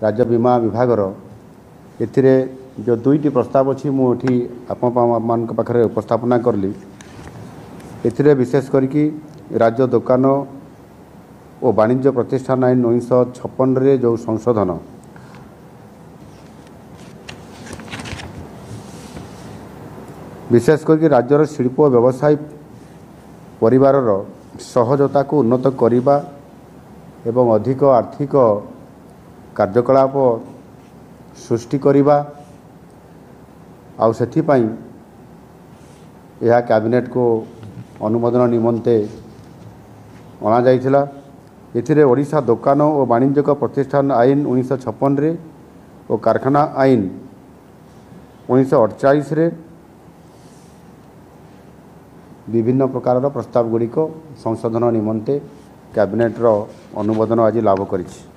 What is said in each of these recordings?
राज्य बीमा विभागर एथिरे जो दुईटी प्रस्ताव अच्छी मुझे आपण पाखे उपस्थापना करली। एथिरे विशेष करके राज्य दुकान और वाणिज्य प्रतिष्ठान आईन 1956 रे जो संशोधन विशेष करके राज्यर शिल्प और व्यवसाय परिवार सहजता को उन्नत करने एवं अधिक आर्थिक कार्यकलाप सृष्टि करने आउे यह कैबिनेट को अनुमोदन निमंते अणा जाइथिला। एथिरे ओडिशा दुकान और वाणिज्यिक प्रतिष्ठान आईन 1956 रे और कारखाना आईन 1948 रे विभिन्न प्रकार प्रस्ताव गुड़िक संशोधन निमंते कैबिनेट अनुमोदन आज लाभ करिछि।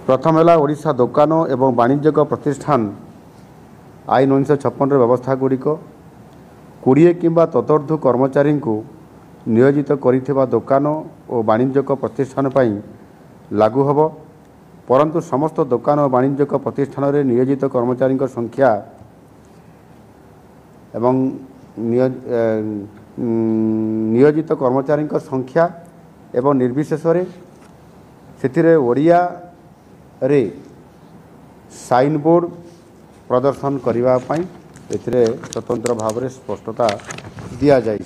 प्रथम है ओडिशा दुकान एवं वाणिज्यिक प्रतिष्ठान आईन 1956 व्यवस्था गुड़िक 20 किंबा ततोर्ध्व कर्मचारी को नियोजित करिथिबा दुकान और वाणिज्यिक प्रतिष्ठान पई लागू हब, परंतु समस्त दुकान और वाणिज्यिक प्रतिष्ठान रे नियोजित कर्मचारी संख्या एवं नियोजित कर्मचारी संख्या एवं निर्विशेष से ओडिया रे साइन बोर्ड प्रदर्शन करने स्वतंत्र भाव में स्पष्टता दि जाए।